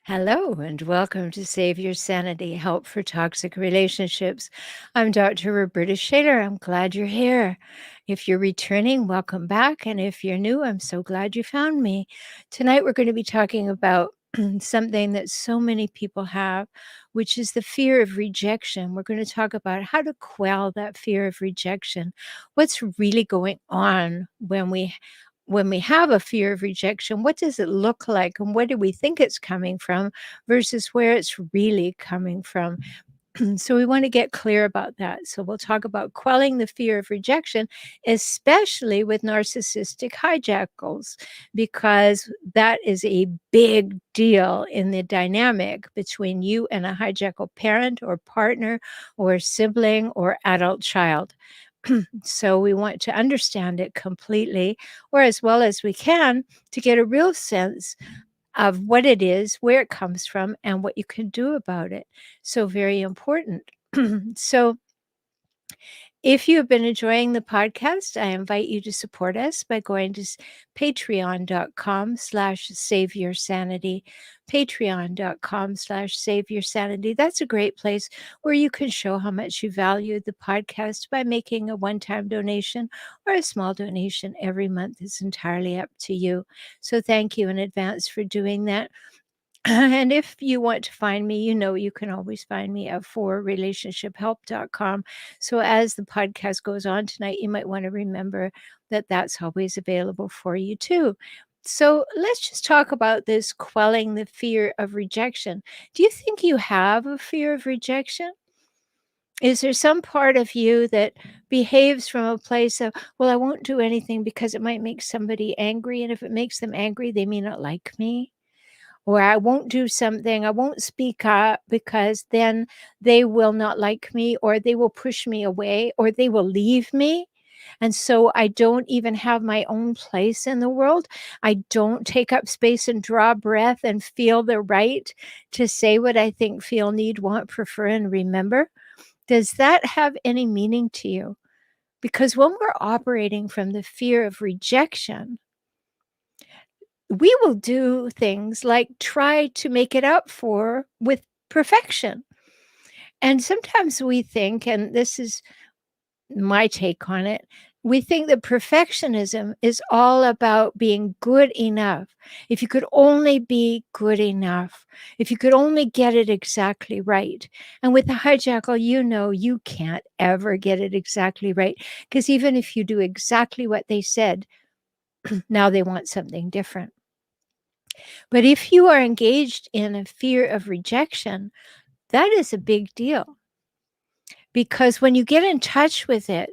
Hello, and welcome to Save Your Sanity Help for Toxic Relationships. I'm Dr. Rhoberta Shaler. I'm glad you're here. If you're returning, welcome back. And if you're new, I'm so glad you found me. Tonight, we're going to be talking about something that so many people have, which is the fear of rejection. We're going to talk about how to quell that fear of rejection. What's really going on when we have a fear of rejection? What does it look like, and where do we think it's coming from versus where it's really coming from? So we want to get clear about that. So we'll talk about quelling the fear of rejection, especially with narcissistic hijackals, because that is a big deal in the dynamic between you and a hijackal parent or partner or sibling or adult child. So we want to understand it completely, or as well as we can, to get a real sense of what it is, where it comes from, and what you can do about it. So very important. So if you have been enjoying the podcast, I invite you to support us by going to patreon.com/saveyoursanity, patreon.com/saveyoursanity. That's a great place where you can show how much you value the podcast by making a one-time donation or a small donation every month. It's entirely up to you. So thank you in advance for doing that. And if you want to find me, you can always find me at forrelationshiphelp.com. So as the podcast goes on tonight, you might want to remember that that's always available for you too. So let's just talk about this quelling the fear of rejection. Do you think you have a fear of rejection? Is there some part of you that behaves from a place of, well, I won't do anything because it might make somebody angry. And if it makes them angry, they may not like me? Or I won't do something, I won't speak up because then they will not like me, or they will push me away, or they will leave me. And so I don't even have my own place in the world. I don't take up space and draw breath and feel the right to say what I think, feel, need, want, prefer, and remember. Does that have any meaning to you? Because when we're operating from the fear of rejection, we will do things like try to make it up for with perfection. And sometimes we think, and this is my take on it, we think that perfectionism is all about being good enough. If you could only be good enough, if you could only get it exactly right. And with the hijackal, you can't ever get it exactly right, because even if you do exactly what they said, now they want something different. But if you are engaged in a fear of rejection, that is a big deal. Because when you get in touch with it,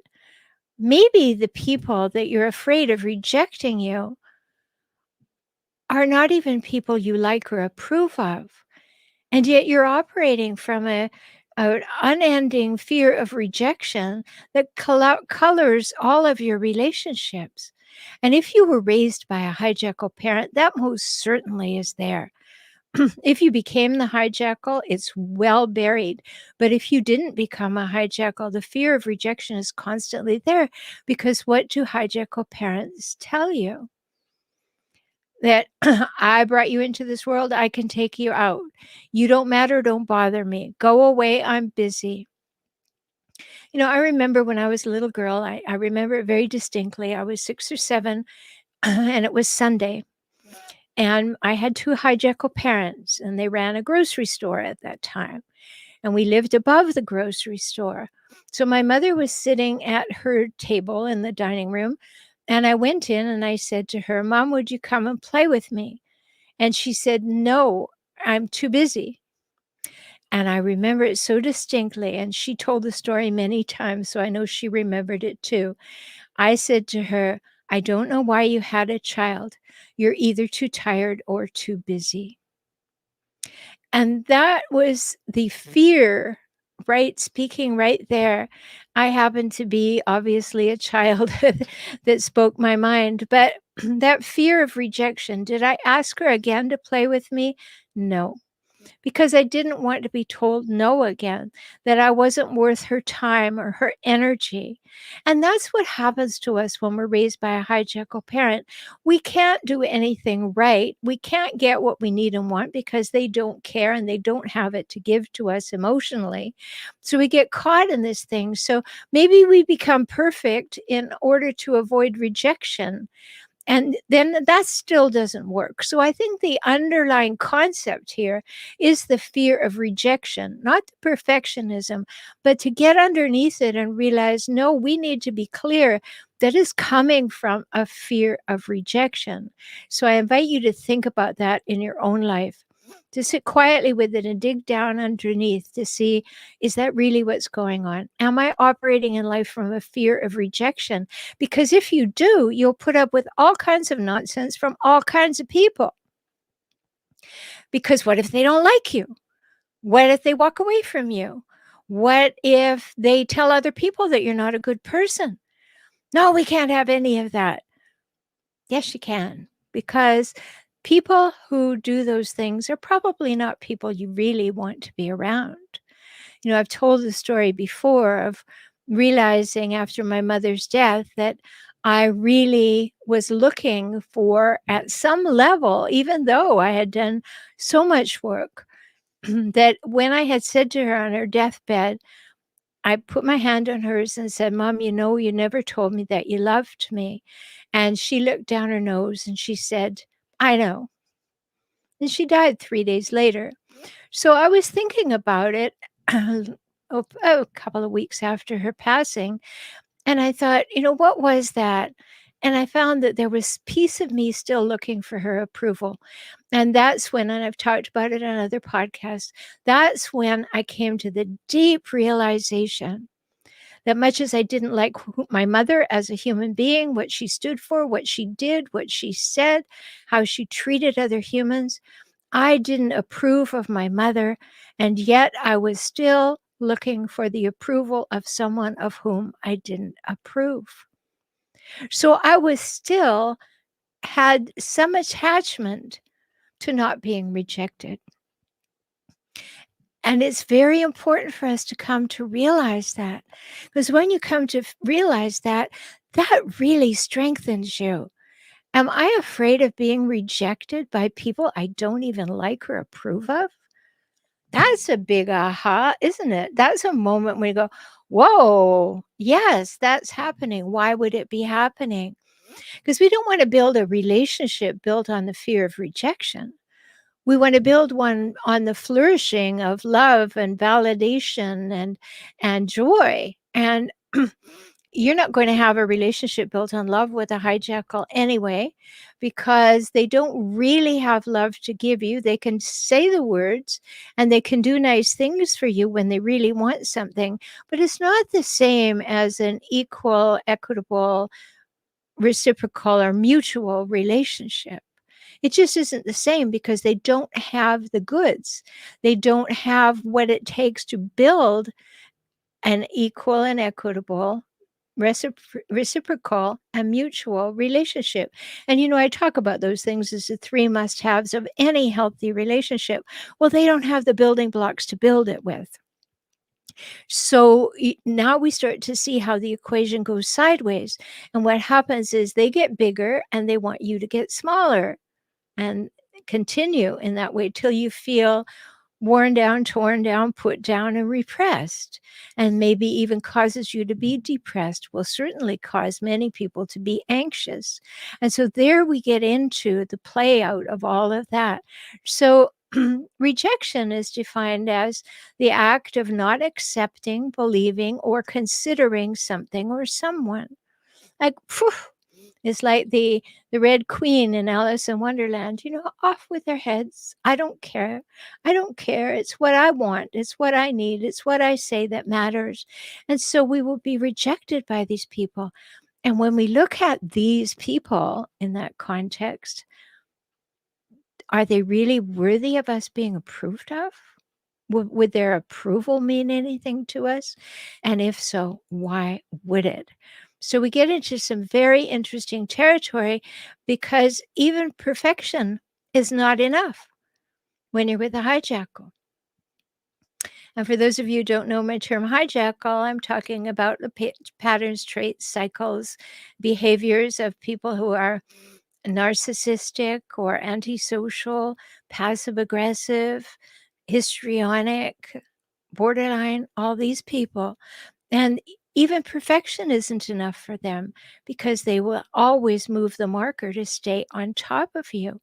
maybe the people that you're afraid of rejecting you are not even people you like or approve of. And yet you're operating from an unending fear of rejection that colors all of your relationships. And if you were raised by a hijackal parent, that most certainly is there. If you became the hijackal, it's well buried. But if you didn't become a hijackal, the fear of rejection is constantly there, because what do hijackal parents tell you? That I brought you into this world, I can take you out. You don't matter, don't bother me. Go away, I'm busy. I remember when I was a little girl, I remember it very distinctly. I was 6 or 7, and it was Sunday. And I had 2 hijackal parents, and they ran a grocery store at that time. And we lived above the grocery store. So my mother was sitting at her table in the dining room, and I went in and I said to her, "Mom, would you come and play with me?" And she said, "No, I'm too busy." And I remember it so distinctly, and she told the story many times, so I know she remembered it too. I said to her, "I don't know why you had a child. You're either too tired or too busy." And that was the fear, right? Speaking right there. I happen to be obviously a child that spoke my mind, but that fear of rejection, did I ask her again to play with me? No. because I didn't want to be told no again, that I wasn't worth her time or her energy. And that's what happens to us when we're raised by a hijackal parent. We can't do anything right. We can't get what we need and want because they don't care and they don't have it to give to us emotionally. So we get caught in this thing. So maybe we become perfect in order to avoid rejection. And then that still doesn't work. So I think the underlying concept here is the fear of rejection, not the perfectionism, but to get underneath it and realize, no, we need to be clear that is coming from a fear of rejection. So I invite you to think about that in your own life, to sit quietly with it and dig down underneath to see, is that really what's going on? Am I operating in life from a fear of rejection? Because if you do, you'll put up with all kinds of nonsense from all kinds of people. Because what if they don't like you? What if they walk away from you? What if they tell other people that you're not a good person? No, we can't have any of that. Yes, you can, because people who do those things are probably not people you really want to be around. I've told the story before of realizing after my mother's death that I really was looking for, at some level, even though I had done so much work, that when I had said to her on her deathbed, I put my hand on hers and said, "Mom, you never told me that you loved me." And she looked down her nose and she said, "I know." And she died 3 days later. So I was thinking about it a couple of weeks after her passing, and I thought, what was that? And I found that there was piece of me still looking for her approval. And that's when, and I've talked about it on other podcasts, that's when I came to the deep realization that much as I didn't like my mother as a human being, what she stood for, what she did, what she said, how she treated other humans, I didn't approve of my mother, and yet I was still looking for the approval of someone of whom I didn't approve. So I was still had some attachment to not being rejected. And it's very important for us to come to realize that, because when you come to realize that, that really strengthens you. Am I afraid of being rejected by people I don't even like or approve of? That's a big aha, isn't it? That's a moment when you go, whoa, yes, that's happening. Why would it be happening? Because we don't want to build a relationship built on the fear of rejection. We want to build one on the flourishing of love and validation and joy. And you're not going to have a relationship built on love with a hijackal anyway, because they don't really have love to give you. They can say the words and they can do nice things for you when they really want something, but it's not the same as an equal, equitable, reciprocal, or mutual relationship. It just isn't the same because they don't have the goods. They don't have what it takes to build an equal and equitable, reciprocal and mutual relationship. And I talk about those things as the three must-haves of any healthy relationship. Well, they don't have the building blocks to build it with. So now we start to see how the equation goes sideways. And what happens is they get bigger and they want you to get smaller, and continue in that way till you feel worn down, torn down, put down, and repressed, and maybe even causes you to be depressed, will certainly cause many people to be anxious. And so there we get into the play out of all of that. So rejection is defined as the act of not accepting, believing, or considering something or someone. Like, phew, it's like the Red Queen in Alice in Wonderland, off with their heads. I don't care. I don't care. It's what I want. It's what I need. It's what I say that matters. And so we will be rejected by these people. And when we look at these people in that context, are they really worthy of us being approved of? Would their approval mean anything to us? And if so, why would it? So we get into some very interesting territory, because even perfection is not enough. when you're with a hijackal. And for those of you who don't know my term hijackal, I'm talking about the patterns, traits, cycles, behaviors of people who are narcissistic or antisocial, passive aggressive, histrionic, borderline, all these people. And even perfection isn't enough for them because they will always move the marker to stay on top of you.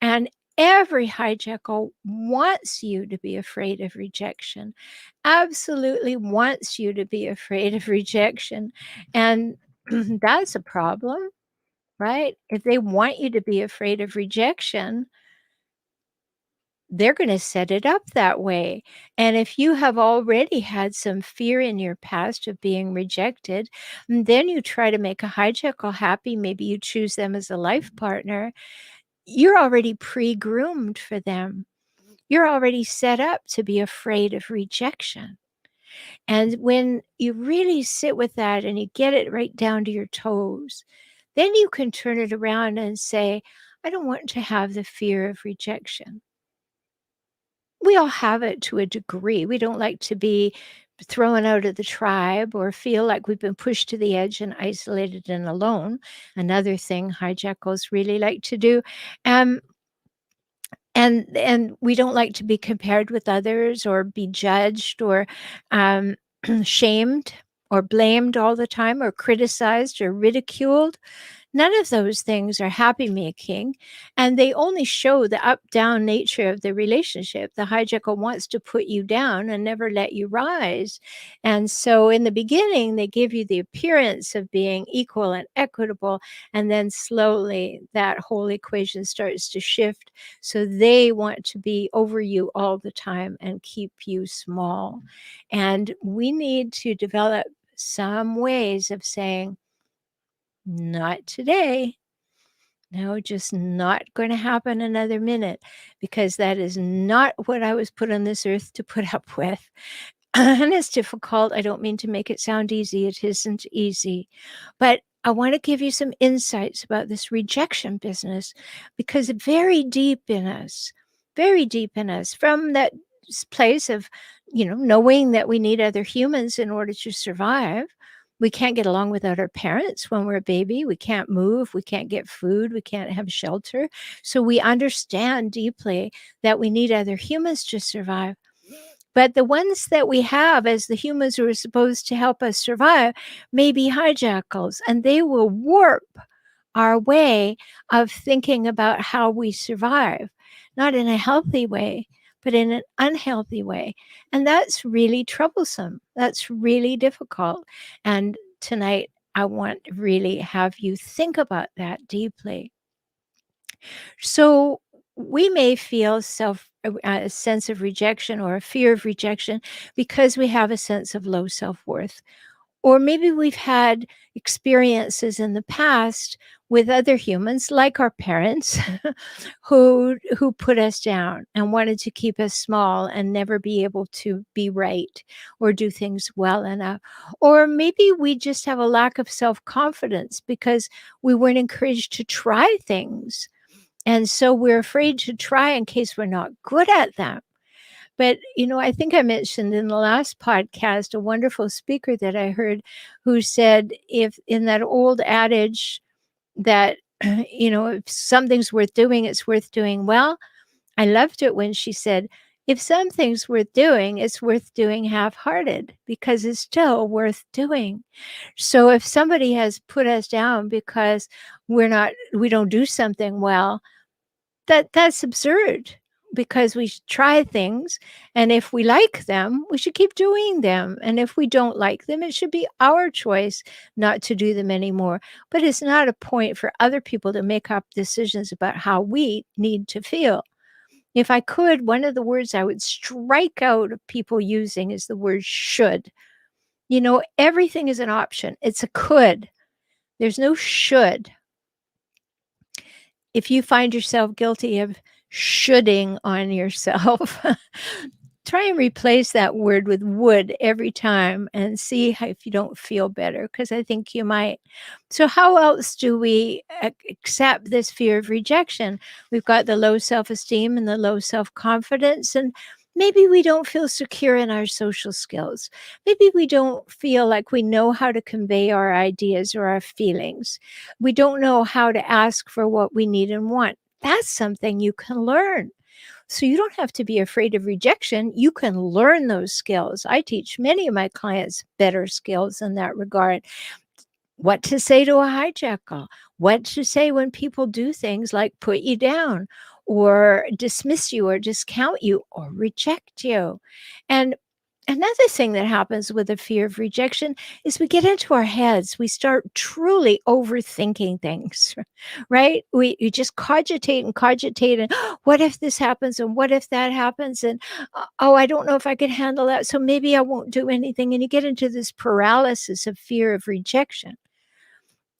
And every hijackal wants you to be afraid of rejection, absolutely wants you to be afraid of rejection. And that's a problem, right? If they want you to be afraid of rejection, they're going to set it up that way. And if you have already had some fear in your past of being rejected, and then you try to make a hijackal happy, maybe you choose them as a life partner, you're already pre-groomed for them. You're already set up to be afraid of rejection. And when you really sit with that and you get it right down to your toes, then you can turn it around and say, I don't want to have the fear of rejection. We all have it to a degree. We don't like to be thrown out of the tribe or feel like we've been pushed to the edge and isolated and alone. Another thing hijackals really like to do. Um, and we don't like to be compared with others or be judged or um, shamed or blamed all the time or criticized or ridiculed. None of those things are happy making, and they only show the up down nature of the relationship. The hijackal wants to put you down and never let you rise. And so, in the beginning, they give you the appearance of being equal and equitable, and then slowly that whole equation starts to shift. So, they want to be over you all the time and keep you small. And we need to develop some ways of saying, not today. No, just not going to happen another minute because that is not what I was put on this earth to put up with. And it's difficult. I don't mean to make it sound easy. It isn't easy. But I want to give you some insights about this rejection business because very deep in us, from that place of, knowing that we need other humans in order to survive. We can't get along without our parents when we're a baby. We can't move. We can't get food. We can't have shelter. So we understand deeply that we need other humans to survive. But the ones that we have as the humans who are supposed to help us survive may be hijackals, and they will warp our way of thinking about how we survive, not in a healthy way, but in an unhealthy way. And that's really troublesome. That's really difficult. And tonight, I want to really have you think about that deeply. So we may feel a sense of rejection or a fear of rejection because we have a sense of low self-worth. Or maybe we've had experiences in the past with other humans, like our parents, who put us down and wanted to keep us small and never be able to be right or do things well enough. Or maybe we just have a lack of self-confidence because we weren't encouraged to try things. And so we're afraid to try in case we're not good at them. But, I think I mentioned in the last podcast a wonderful speaker that I heard who said, if in that old adage that, if something's worth doing, it's worth doing well. I loved it when she said, if something's worth doing, it's worth doing half-hearted because it's still worth doing. So if somebody has put us down because we don't do something well, that's absurd because we should try things, and if we like them, we should keep doing them, and if we don't like them, it should be our choice not to do them anymore. But it's not a point for other people to make up decisions about how we need to feel. If I could, one of the words I would strike out of people using is the word should. Everything is an option. It's a could. There's no should. If you find yourself guilty of shoulding on yourself, Try and replace that word with would every time and see how, if you don't feel better, because I think you might. So, how else do we accept this fear of rejection? We've got the low self esteem and the low self confidence, and maybe we don't feel secure in our social skills. Maybe we don't feel like we know how to convey our ideas or our feelings. We don't know how to ask for what we need and want. That's something you can learn. So you don't have to be afraid of rejection. You can learn those skills. I teach many of my clients better skills in that regard. What to say to a hijackal, what to say when people do things like put you down or dismiss you or discount you or reject you. And another thing that happens with the fear of rejection is we get into our heads. We start truly overthinking things, right? We just cogitate and cogitate and what if this happens and what if that happens and oh, I don't know if I could handle that, so maybe I won't do anything. And you get into this paralysis of fear of rejection.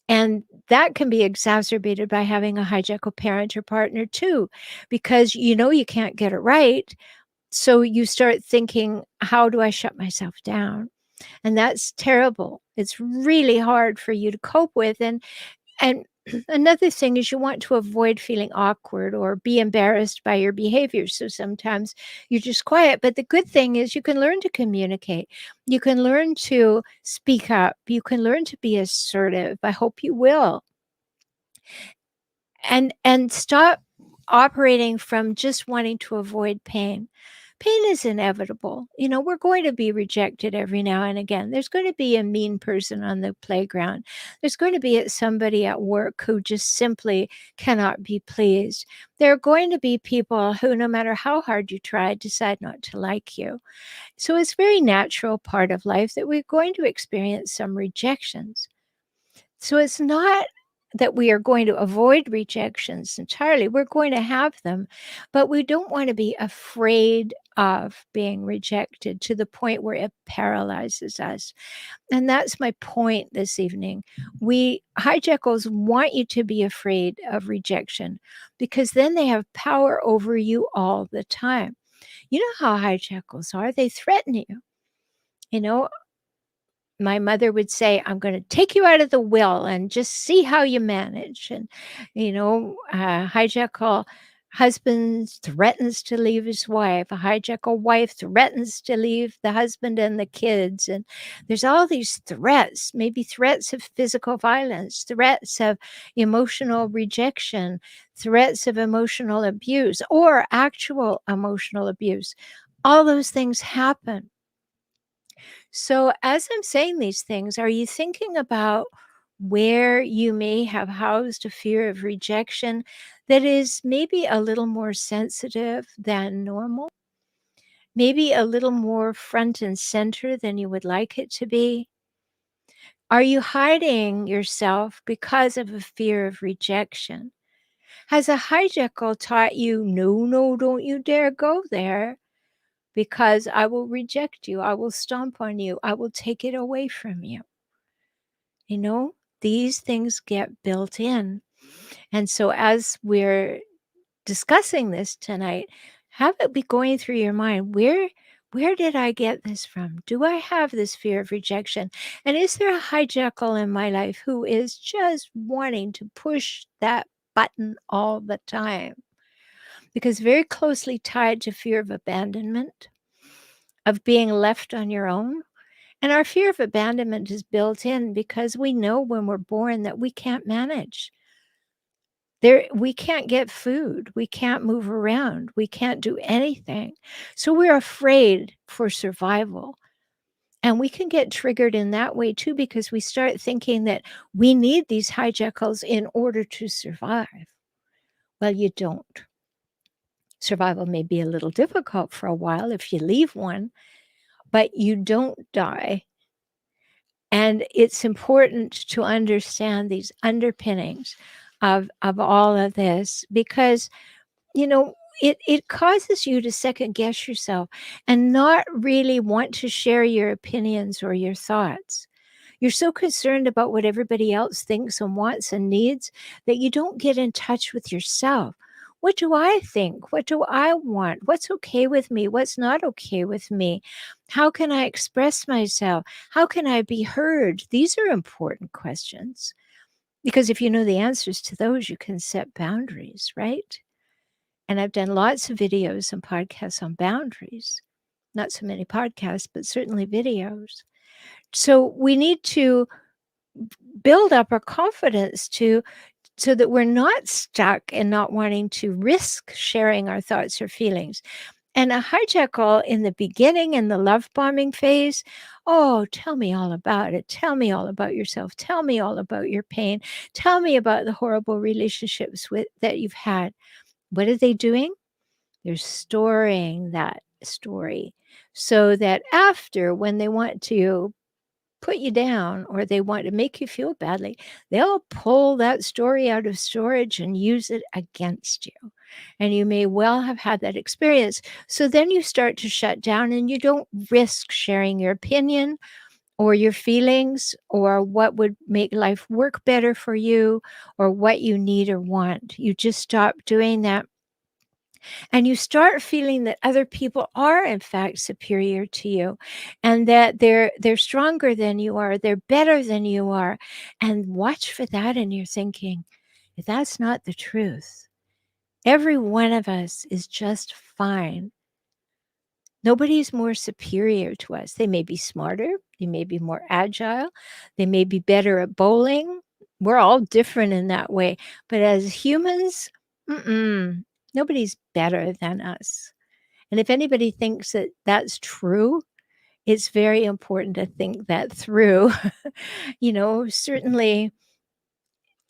And that can be exacerbated by having a hijackal parent or partner too, because you know you can't get it right. So you start thinking, how do I shut myself down? And that's terrible. It's really hard for you to cope with. And another thing is you want to avoid feeling awkward or be embarrassed by your behavior. So sometimes you're just quiet. But the good thing is you can learn to communicate. You can learn to speak up. You can learn to be assertive. I hope you will. And stop operating from just wanting to avoid pain. Pain is inevitable. You know, we're going to be rejected every now and again. There's going to be a mean person on the playground. There's going to be somebody at work who just simply cannot be pleased. There are going to be people who, no matter how hard you try, decide not to like you. So it's a very natural part of life that we're going to experience some rejections. So it's not that we are going to avoid rejections entirely. We're going to have them, but we don't want to be afraid of being rejected to the point where it paralyzes us. And that's my point this evening. We hijackals want you to be afraid of rejection because then they have power over you all the time. You know how hijackals are, they threaten you. You know, my mother would say, I'm going to take you out of the will and just see how you manage. And, hijackal husband threatens to leave his wife. A hijackal wife threatens to leave the husband and the kids. And there's all these threats, maybe threats of physical violence, threats of emotional rejection, threats of emotional abuse, or actual emotional abuse. All those things happen. So, as I'm saying these things, are you thinking about where you may have housed a fear of rejection that is maybe a little more sensitive than normal? Maybe a little more front and center than you would like it to be? Are you hiding yourself because of a fear of rejection? Has a hijackal taught you, no, no, don't you dare go there because I will reject you. I will stomp on you. I will take it away from you. You know, these things get built in. And so as we're discussing this tonight, have it be going through your mind, where did I get this from? Do I have this fear of rejection? And is there a hijackal in my life who is just wanting to push that button all the time? Because very closely tied to fear of abandonment, of being left on your own. And our fear of abandonment is built in because we know when we're born that we can't manage. We can't get food. We can't move around. We can't do anything. So we're afraid for survival. And we can get triggered in that way too because we start thinking that we need these hijackals in order to survive. Well, you don't. Survival may be a little difficult for a while if you leave one, but you don't die. And it's important to understand these underpinnings of all of this because, it causes you to second guess yourself and not really want to share your opinions or your thoughts. You're so concerned about what everybody else thinks and wants and needs that you don't get in touch with yourself. What do I think? What do I want? What's okay with me? What's not okay with me? How can I express myself? How can I be heard? These are important questions because if you know the answers to those, you can set boundaries, right? And I've done lots of videos and podcasts on boundaries. Not so many podcasts, but certainly videos. So we need to build up our confidence so that we're not stuck and not wanting to risk sharing our thoughts or feelings. And a hijackal in the beginning in the love bombing phase, oh, tell me all about it. Tell me all about yourself. Tell me all about your pain. Tell me about the horrible relationships that you've had. What are they doing? They're storing that story so that after, when they want to put you down or they want to make you feel badly, they'll pull that story out of storage and use it against you. And you may well have had that experience. So then you start to shut down and you don't risk sharing your opinion or your feelings or what would make life work better for you or what you need or want. You just stop doing that and you start feeling that other people are in fact superior to you and that they're stronger than you are, they're better than you are. And watch for that in your thinking. That's not the truth. Every one of us is just fine. Nobody's more superior to us. They may be smarter, they may be more agile, they may be better at bowling. We're all different in that way. But as humans, nobody's better than us. And if anybody thinks that that's true, it's very important to think that through. Certainly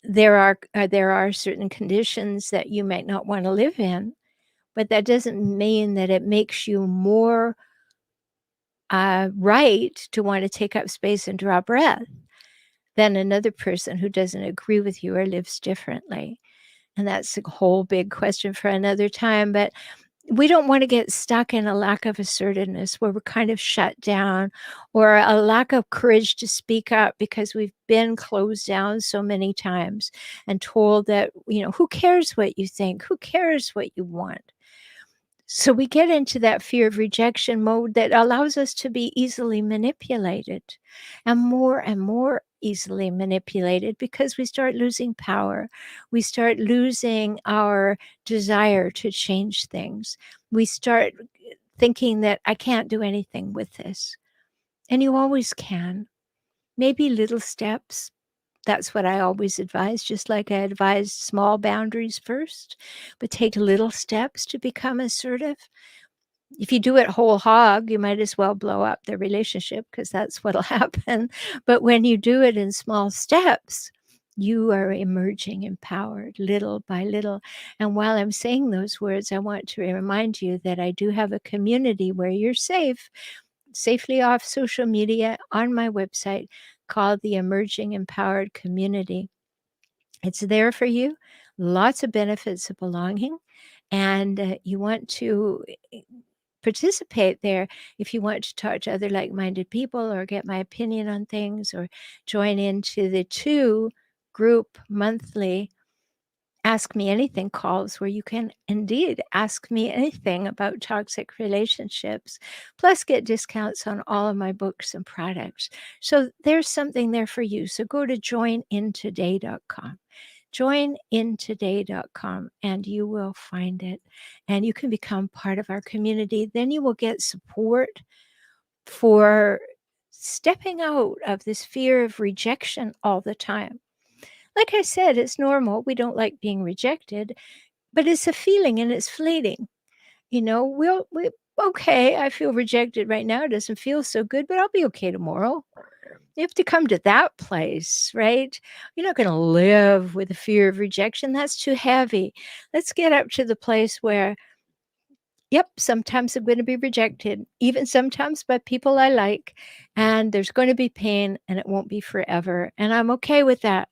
there are certain conditions that you might not want to live in, but that doesn't mean that it makes you more right to want to take up space and draw breath than another person who doesn't agree with you or lives differently. And that's a whole big question for another time. But we don't want to get stuck in a lack of assertiveness where we're kind of shut down or a lack of courage to speak up because we've been closed down so many times and told that, who cares what you think? Who cares what you want? So we get into that fear of rejection mode that allows us to be easily manipulated and more easily manipulated because we start losing power. We start losing our desire to change things. We start thinking that I can't do anything with this. And you always can. Maybe little steps. That's what I always advise, just like I advise small boundaries first, but take little steps to become assertive. If you do it whole hog, you might as well blow up the relationship because that's what'll happen. But when you do it in small steps, you are emerging empowered little by little. And while I'm saying those words, I want to remind you that I do have a community where you're safe, safely off social media on my website called the Emerging Empowered Community. It's there for you, lots of benefits of belonging, and you want to participate there if you want to talk to other like-minded people or get my opinion on things or join into the 2 group monthly Ask Me Anything calls where you can indeed ask me anything about toxic relationships, plus get discounts on all of my books and products. So there's something there for you. So go to joinintoday.com. Joinintoday.com and you will find it and you can become part of our community. Then you will get support for stepping out of this fear of rejection all the time. Like I said, it's normal. We don't like being rejected, but it's a feeling and it's fleeting. We okay, I feel rejected right now. It doesn't feel so good, but I'll be okay tomorrow. You have to come to that place, right? You're not going to live with the fear of rejection. That's too heavy. Let's get up to the place where, yep, sometimes I'm going to be rejected, even sometimes by people I like, and there's going to be pain and it won't be forever. And I'm okay with that.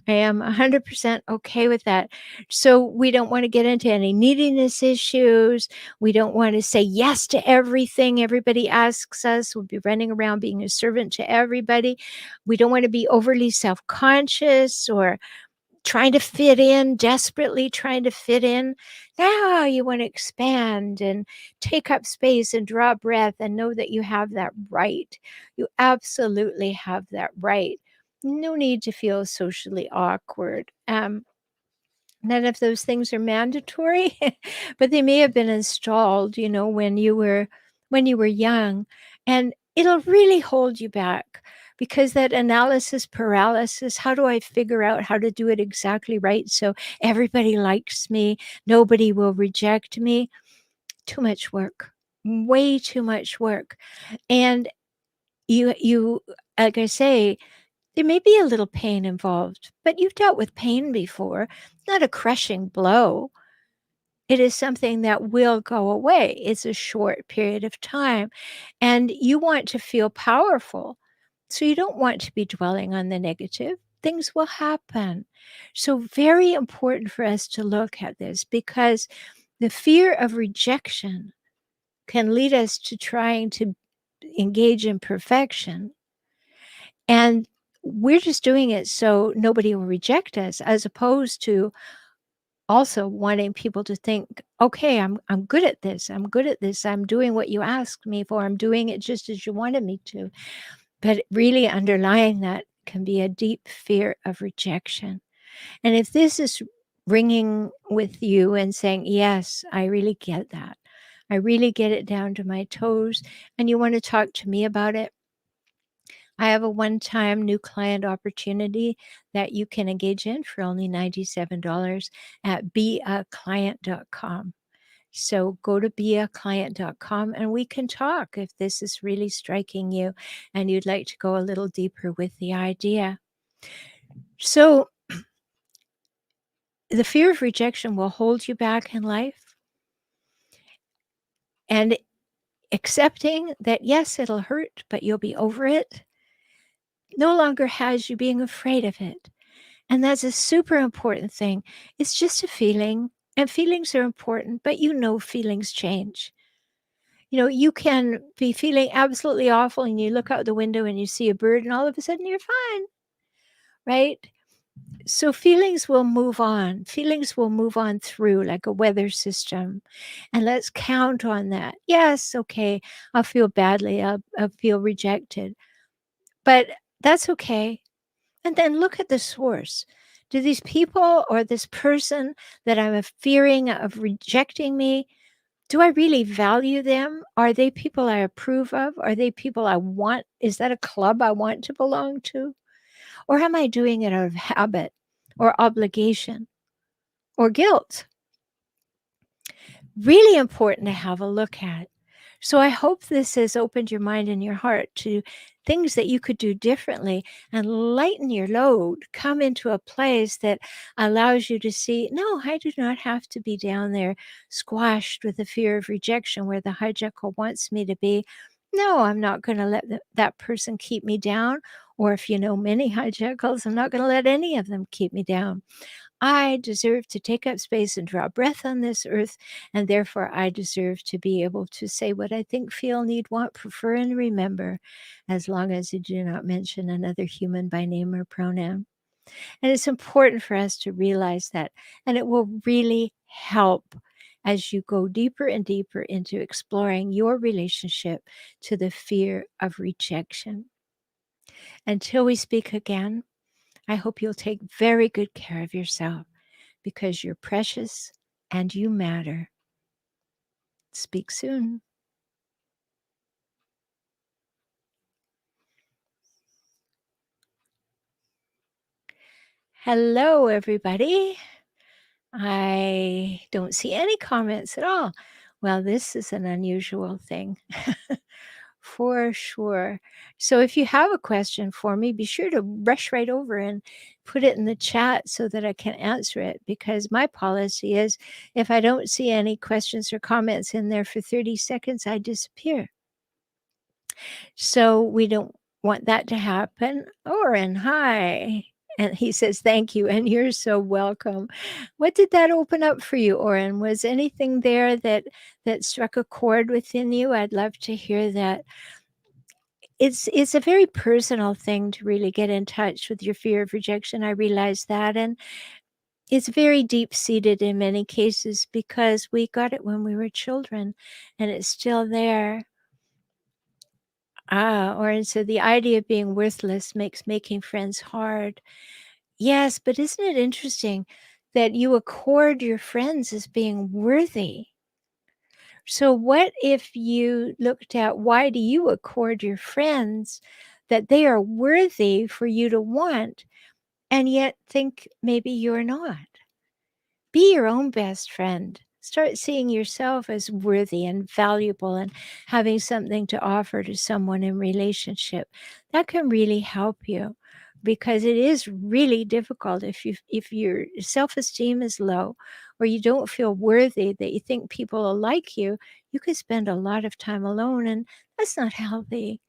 I am 100% okay with that. So we don't want to get into any neediness issues. We don't want to say yes to everything everybody asks us. We'll be running around being a servant to everybody. We don't want to be overly self-conscious or trying to fit in, desperately trying to fit in. Now you want to expand and take up space and draw breath and know that you have that right. You absolutely have that right. No need to feel socially awkward. None of those things are mandatory, but they may have been installed, when you were young, and it'll really hold you back because that analysis paralysis, how do I figure out how to do it exactly right so everybody likes me, nobody will reject me? Too much work, way too much work. And you like I say, there may be a little pain involved, but you've dealt with pain before, not a crushing blow. It is something that will go away. It's a short period of time, and you want to feel powerful. So you don't want to be dwelling on the negative. Things will happen. So, very important for us to look at this because the fear of rejection can lead us to trying to engage in perfection. And we're just doing it so nobody will reject us, as opposed to also wanting people to think, okay, I'm good at this. I'm good at this. I'm doing what you asked me for. I'm doing it just as you wanted me to. But really underlying that can be a deep fear of rejection. And if this is ringing with you and saying, yes, I really get that. I really get it down to my toes, and you want to talk to me about it, I have a one-time new client opportunity that you can engage in for only $97 at beaclient.com. So go to beaclient.com and we can talk if this is really striking you and you'd like to go a little deeper with the idea. So the fear of rejection will hold you back in life, and accepting that, yes, it'll hurt, but you'll be over it, no longer has you being afraid of it. And that's a super important thing. It's just a feeling, and feelings are important, but feelings change. You can be feeling absolutely awful and you look out the window and you see a bird and all of a sudden you're fine, right? So feelings will move on. Feelings will move on through like a weather system. And let's count on that. Yes, okay, I'll feel badly. I'll feel rejected. But that's okay. And then look at the source. Do these people or this person that I'm fearing of rejecting me, do I really value them? Are they people I approve of? Are they people I want? Is that a club I want to belong to? Or am I doing it out of habit or obligation or guilt? Really important to have a look at. So I hope this has opened your mind and your heart to things that you could do differently and lighten your load, come into a place that allows you to see, no, I do not have to be down there squashed with the fear of rejection where the hijackal wants me to be. No, I'm not going to let that person keep me down. Or if you know many hijackals, I'm not going to let any of them keep me down. I deserve to take up space and draw breath on this earth, and therefore I deserve to be able to say what I think, feel, need, want, prefer, and remember, as long as you do not mention another human by name or pronoun. And it's important for us to realize that, and it will really help as you go deeper and deeper into exploring your relationship to the fear of rejection. Until we speak again, I hope you'll take very good care of yourself because you're precious and you matter. Speak soon. Hello, everybody. I don't see any comments at all. Well, this is an unusual thing. For sure. So if you have a question for me, be sure to rush right over and put it in the chat so that I can answer it, because my policy is if I don't see any questions or comments in there for 30 seconds, I disappear. So we don't want that to happen. Oren, hi. And he says, thank you. And you're so welcome. What did that open up for you, Oren? Was anything there that struck a chord within you? I'd love to hear that. It's a very personal thing to really get in touch with your fear of rejection. I realize that. And It's very deep-seated in many cases because we got it when we were children, and it's still there. Or and so the idea of being worthless makes making friends hard. Yes, but isn't it interesting that you accord your friends as being worthy? So what if you looked at why do you accord your friends that they are worthy for you to want, and yet think maybe you're not? Be your own best friend. Start seeing yourself as worthy and valuable and having something to offer to someone in relationship. That can really help you because it is really difficult if your self-esteem is low or you don't feel worthy that you think people will like you, you could spend a lot of time alone and that's not healthy.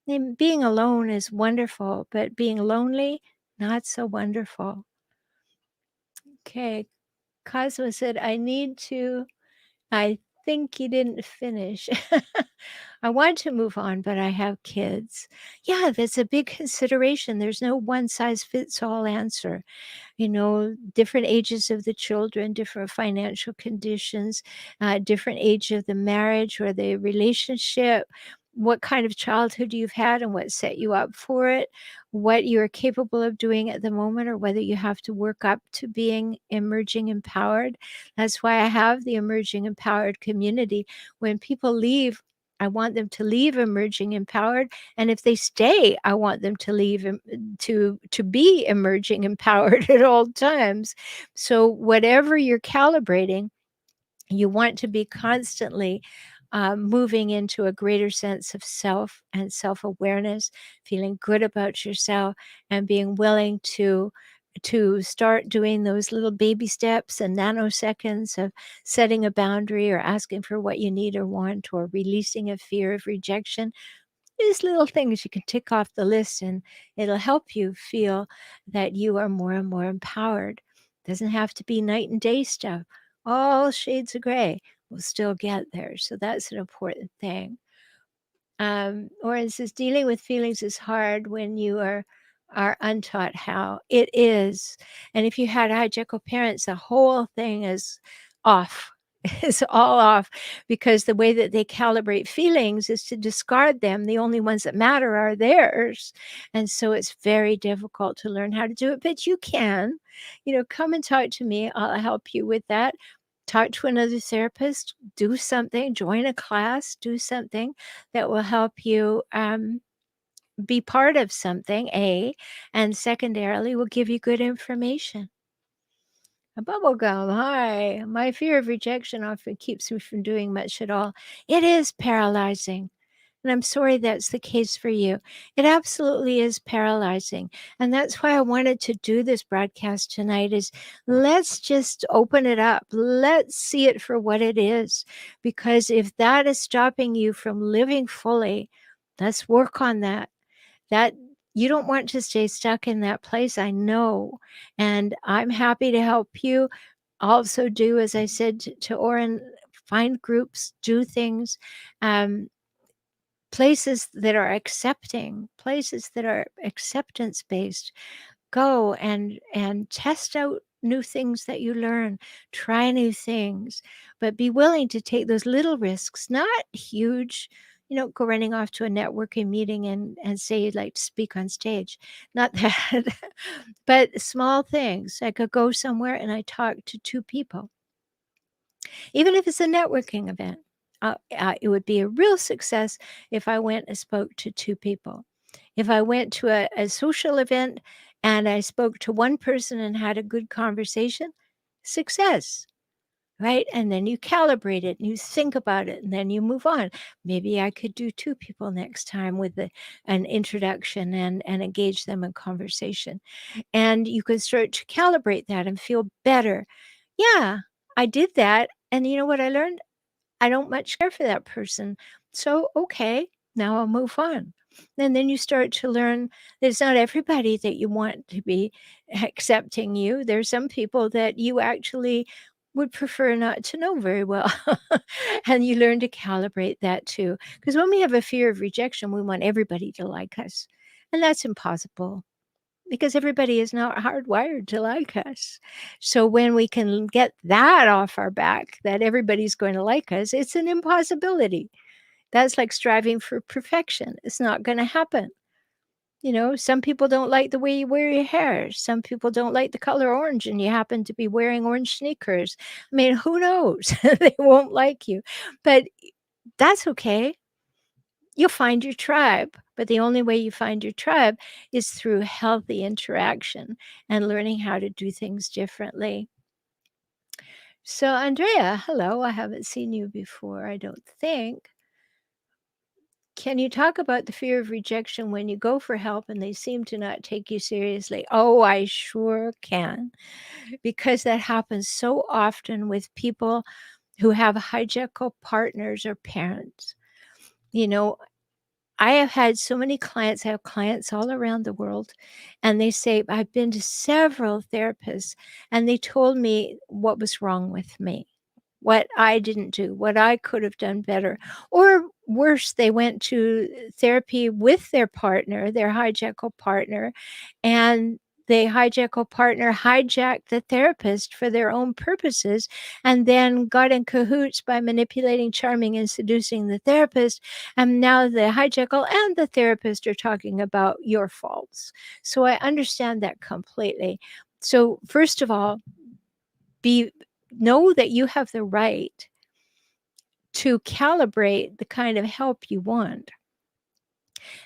And being alone is wonderful, but being lonely, not so wonderful. Okay. Cosmo said, I think you didn't finish. I want to move on, but I have kids. Yeah, that's a big consideration. There's no one size fits all answer. Different ages of the children, different financial conditions, different age of the marriage or the relationship, what kind of childhood you've had and what set you up for it, what you're capable of doing at the moment, or whether you have to work up to being emerging empowered. That's why I have the emerging empowered community. When people leave, I want them to leave emerging empowered, and if they stay, I want them to leave to be emerging empowered at all times. So whatever you're calibrating, you want to be constantly moving into a greater sense of self and self-awareness, feeling good about yourself, and being willing to start doing those little baby steps and nanoseconds of setting a boundary or asking for what you need or want or releasing a fear of rejection. These little things you can tick off the list and it'll help you feel that you are more and more empowered. Doesn't have to be night and day stuff. All shades of gray will still get there. So that's an important thing. Or it says dealing with feelings is hard when you are untaught how. It is. And if you had hijackal parents, the whole thing is off. It's all off because the way that they calibrate feelings is to discard them. The only ones that matter are theirs. And so it's very difficult to learn how to do it, but you can. Come and talk to me. I'll help you with that. Talk to another therapist, do something, join a class, do something that will help you be part of something, A, and secondarily will give you good information. A bubble gum, hi. My fear of rejection often keeps me from doing much at all. It is paralyzing. And I'm sorry that's the case for you. It absolutely is paralyzing. And that's why I wanted to do this broadcast tonight is let's just open it up. Let's see it for what it is. Because if that is stopping you from living fully, let's work on that. That you don't want to stay stuck in that place, I know. And I'm happy to help you. Also do, as I said to Oren, find groups, do things. Places that are accepting, places that are acceptance based. Go and test out new things that you learn, try new things, but be willing to take those little risks, not huge. Go running off to a networking meeting and say you'd like to speak on stage. Not that, but small things. I could go somewhere and I talk to two people even if it's a networking event. It would be a real success if I went and spoke to two people. If I went to a social event and I spoke to one person and had a good conversation, success, right? And then you calibrate it and you think about it and then you move on. Maybe I could do two people next time with an introduction and engage them in conversation. And you can start to calibrate that and feel better. Yeah, I did that. And you know what I learned? I don't much care for that person. So, okay, now I'll move on. And then you start to learn that it's not everybody that you want to be accepting you. There's some people that you actually would prefer not to know very well. And you learn to calibrate that too. Because when we have a fear of rejection, we want everybody to like us. And that's impossible. because everybody is not hardwired to like us. So when we can get that off our back, that everybody's going to like us, it's an impossibility. That's like striving for perfection. It's not going to happen. Some people don't like the way you wear your hair. Some people don't like the color orange and you happen to be wearing orange sneakers. I mean, who knows? They won't like you. But that's okay. You'll find your tribe. But the only way you find your tribe is through healthy interaction and learning how to do things differently. So, Andrea, hello. I haven't seen you before, I don't think. Can you talk about the fear of rejection when you go for help and they seem to not take you seriously? Oh, I sure can, because that happens so often with people who have hijackal partners or parents. You know, I have had so many clients, I have clients all around the world, and they say, I've been to several therapists, and they told me what was wrong with me, what I didn't do, what I could have done better. Or worse, they went to therapy with their partner, their hijackal partner, and the hijackal partner hijacked the therapist for their own purposes and then got in cahoots by manipulating, charming, and seducing the therapist. And now the hijackal and the therapist are talking about your faults. So I understand that completely. So, first of all, know that you have the right to calibrate the kind of help you want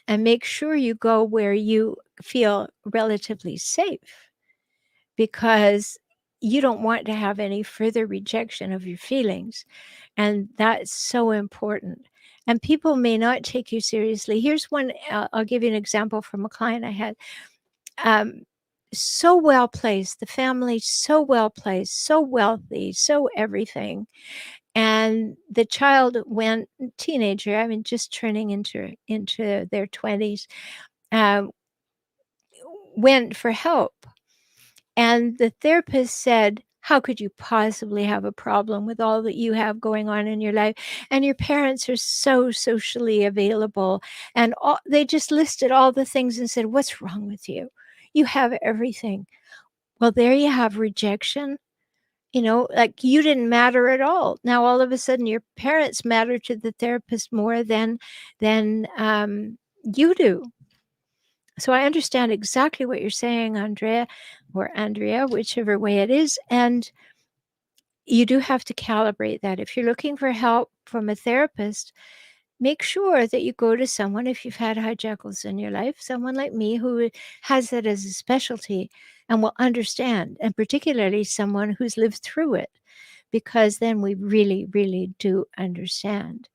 and make sure you go where you feel relatively safe, because you don't want to have any further rejection of your feelings. And that's so important. And people may not take you seriously. Here's one, I'll give you an example from a client I had. Um, so well placed, the family so well placed, so wealthy, so everything. And the child went teenager, I mean, just turning into their 20s, um, went for help. And the therapist said, how could you possibly have a problem with all that you have going on in your life? And your parents are so socially available. And they just listed all the things and said, what's wrong with you? You have everything. Well, there you have rejection. Like you didn't matter at all. Now, all of a sudden, your parents matter to the therapist more than you do. So I understand exactly what you're saying, Andrea, or Andrea, whichever way it is. And you do have to calibrate that. If you're looking for help from a therapist, make sure that you go to someone, if you've had hijackals in your life, someone like me who has that as a specialty and will understand, and particularly someone who's lived through it, because then we really, really do understand.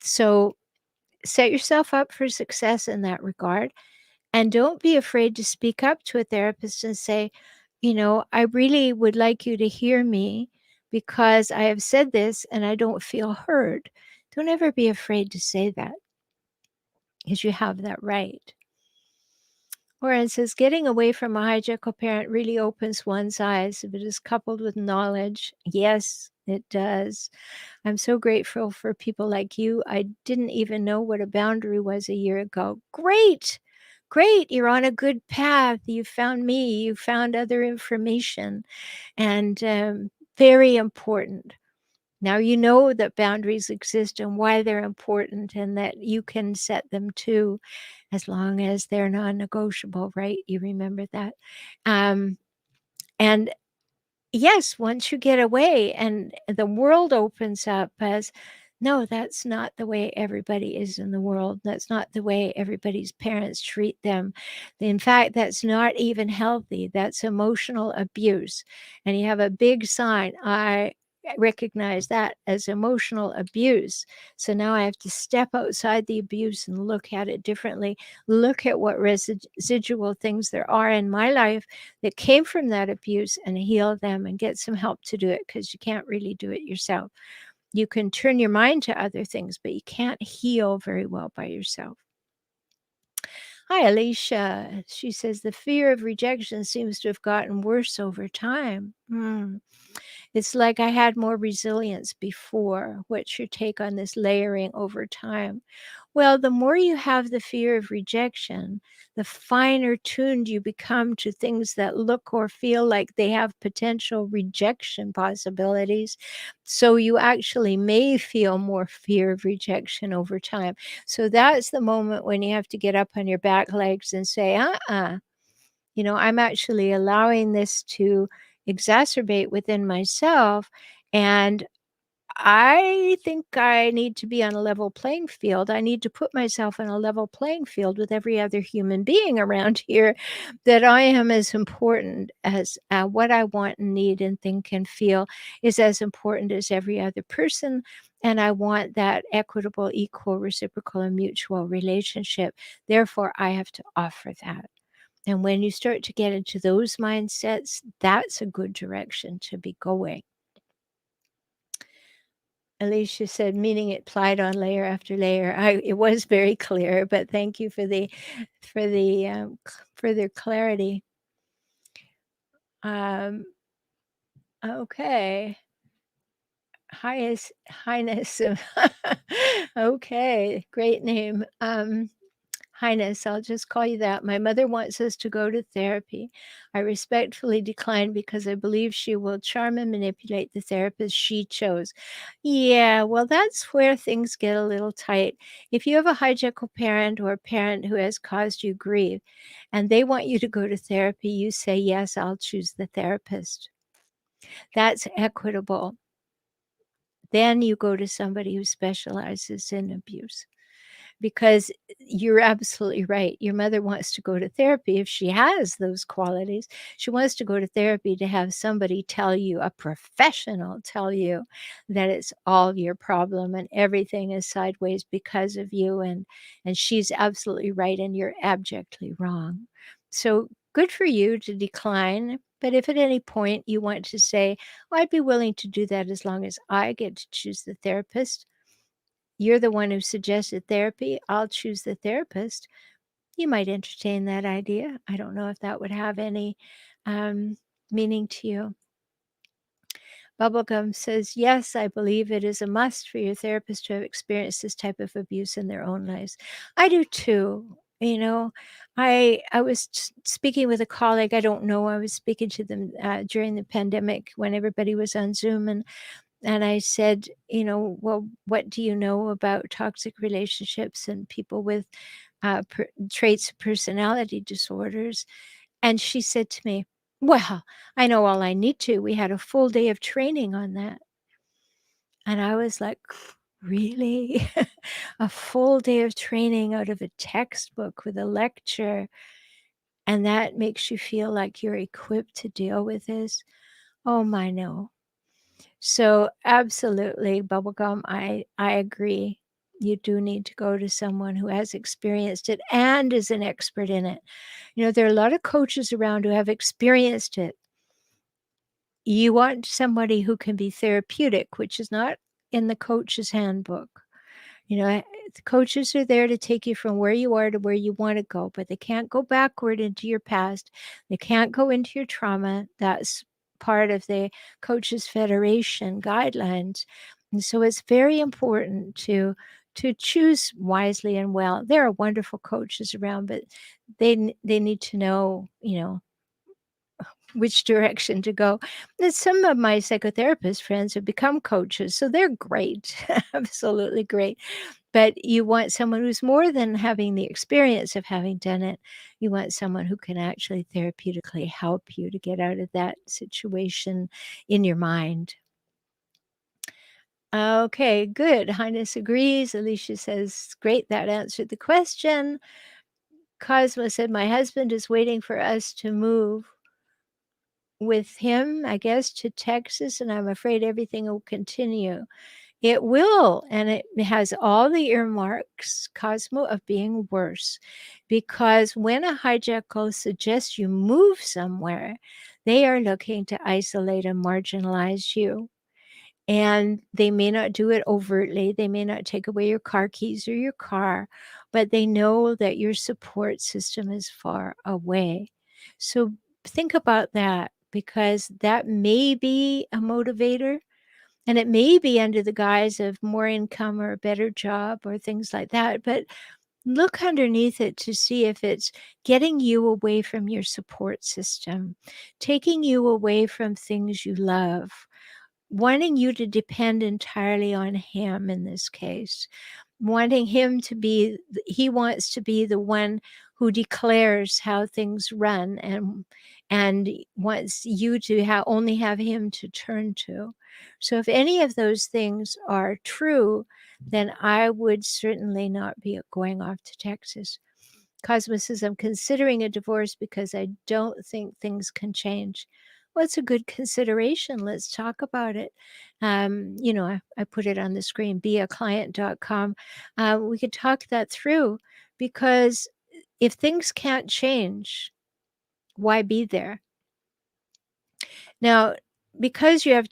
So set yourself up for success in that regard. And don't be afraid to speak up to a therapist and say, I really would like you to hear me because I have said this and I don't feel heard. Don't ever be afraid to say that, because you have that right. Or says, getting away from a hijackal parent really opens one's eyes if it is coupled with knowledge. Yes, it does. I'm so grateful for people like you. I didn't even know what a boundary was a year ago. Great. Great. You're on a good path. You found me. You found other information. And very important. Now you know that boundaries exist and why they're important, and that you can set them too, as long as they're non-negotiable, right? You remember that. And yes, once you get away and the world opens up as, no, that's not the way everybody is in the world. That's not the way everybody's parents treat them. In fact, that's not even healthy. That's emotional abuse. And you have a big sign. I recognize that as emotional abuse. So now I have to step outside the abuse and look at it differently. Look at what residual things there are in my life that came from that abuse and heal them and get some help to do it, because you can't really do it yourself. You can turn your mind to other things, but you can't heal very well by yourself. Hi, Alicia. She says the fear of rejection seems to have gotten worse over time. It's like I had more resilience before. What's your take on this layering over time? Well, the more you have the fear of rejection, the finer tuned you become to things that look or feel like they have potential rejection possibilities. So you actually may feel more fear of rejection over time. So that's the moment when you have to get up on your back legs and say, I'm actually allowing this to exacerbate within myself. And I think I need to be on a level playing field. I need to put myself on a level playing field with every other human being around here, that I am as important as what I want and need and think and feel is as important as every other person. And I want that equitable, equal, reciprocal, and mutual relationship. Therefore, I have to offer that. And when you start to get into those mindsets, that's a good direction to be going. Alicia said, meaning it plied on layer after layer. It was very clear, but thank you for the further clarity. Okay. Highness. Okay, great name. Highness, I'll just call you that. My mother wants us to go to therapy. I respectfully decline because I believe she will charm and manipulate the therapist she chose. Yeah, well, that's where things get a little tight. If you have a hijackal parent or a parent who has caused you grief and they want you to go to therapy, you say, yes, I'll choose the therapist. That's equitable. Then you go to somebody who specializes in abuse. Because you're absolutely right. Your mother wants to go to therapy if she has those qualities. She wants to go to therapy to have somebody tell you, a professional tell you, that it's all your problem and everything is sideways because of you. And she's absolutely right and you're abjectly wrong. So good for you to decline. But if at any point you want to say, well, I'd be willing to do that as long as I get to choose the therapist, you're the one who suggested therapy, I'll choose the therapist. You might entertain that idea. I don't know if that would have any meaning to you. Bubblegum says, yes, I believe it is a must for your therapist to have experienced this type of abuse in their own lives. I do too. I was speaking with a colleague. I don't know. I was speaking to them during the pandemic when everybody was on Zoom, and I said, well, what do you know about toxic relationships and people with traits of personality disorders? And she said to me, well, I know all I need to. We had a full day of training on that. And I was like, really? A full day of training out of a textbook with a lecture. And that makes you feel like you're equipped to deal with this? Oh, my, no. So absolutely, bubblegum, I agree. You do need to go to someone who has experienced it and is an expert in it. There are a lot of coaches around who have experienced it. You want somebody who can be therapeutic, which is not in the coach's handbook. The coaches are there to take you from where you are to where you want to go, but they can't go backward into your past. They can't go into your trauma. That's part of the Coaches Federation guidelines. And so it's very important to choose wisely and well. There are wonderful coaches around, but they need to know, which direction to go. And some of my psychotherapist friends have become coaches, so they're great, absolutely great. But you want someone who's more than having the experience of having done it. You want someone who can actually therapeutically help you to get out of that situation in your mind. Okay, good. Highness agrees. Alicia says, great, that answered the question. Cosmo said, my husband is waiting for us to move with him, I guess, to Texas, and I'm afraid everything will continue. It will, and it has all the earmarks, Cosmo, of being worse. Because when a hijackal suggests you move somewhere, they are looking to isolate and marginalize you. And they may not do it overtly. They may not take away your car keys or your car, but they know that your support system is far away. So think about that. because that may be a motivator, and it may be under the guise of more income or a better job or things like that, but look underneath it to see if it's getting you away from your support system, taking you away from things you love, wanting you to depend entirely on him in this case, wanting him to be, he wants to be the one who declares how things run, and wants you to only have him to turn to. So if any of those things are true, then I would certainly not be going off to Texas. Cosmo says, I'm considering a divorce because I don't think things can change. Well, it's a good consideration. Let's talk about it. I put it on the screen, beaclient.com. We could talk that through, because if things can't change, why be there? Now, because you have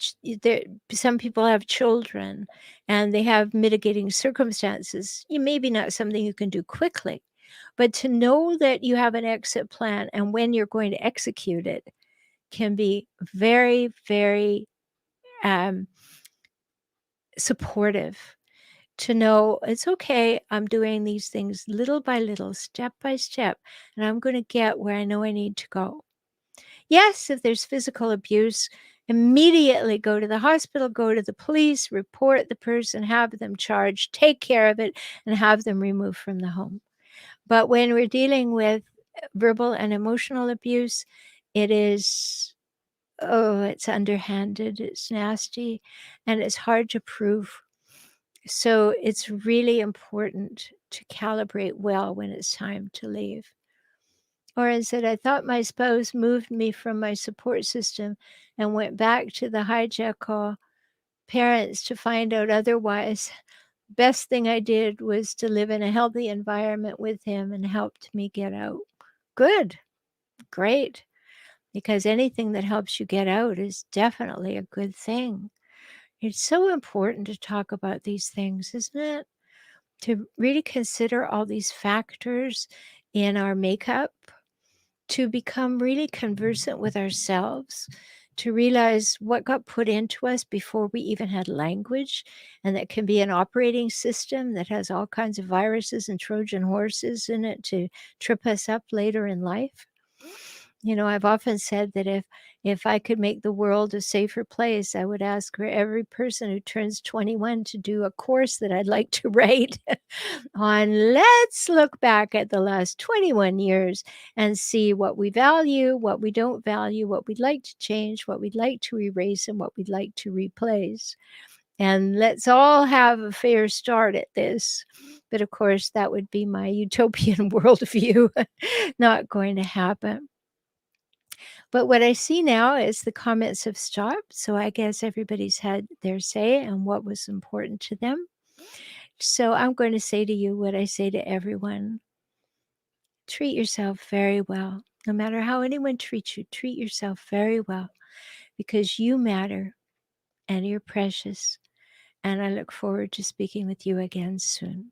some people have children and they have mitigating circumstances, you maybe not something you can do quickly, but to know that you have an exit plan and when you're going to execute it can be very, very supportive. To know it's okay, I'm doing these things little by little, step by step, and I'm going to get where I know I need to go. Yes, if there's physical abuse, immediately go to the hospital, go to the police, report the person, have them charged, take care of it, and have them removed from the home. But when we're dealing with verbal and emotional abuse, it is, it's underhanded, it's nasty, and it's hard to prove. So it's really important to calibrate well when it's time to leave. Oren said, I thought my spouse moved me from my support system and went back to the hijackal parents to find out otherwise. Best thing I did was to live in a healthy environment with him and helped me get out. Good. Great. Because anything that helps you get out is definitely a good thing. It's so important to talk about these things, isn't it? To really consider all these factors in our makeup, to become really conversant with ourselves, to realize what got put into us before we even had language, and that can be an operating system that has all kinds of viruses and Trojan horses in it to trip us up later in life. I've often said that if I could make the world a safer place, I would ask for every person who turns 21 to do a course that I'd like to write on, let's look back at the last 21 years and see what we value, what we don't value, what we'd like to change, what we'd like to erase, and what we'd like to replace. And let's all have a fair start at this. But of course, that would be my utopian worldview. Not going to happen. But what I see now is the comments have stopped. So I guess everybody's had their say and what was important to them. So I'm going to say to you what I say to everyone. Treat yourself very well. No matter how anyone treats you, treat yourself very well, because you matter and you're precious. And I look forward to speaking with you again soon.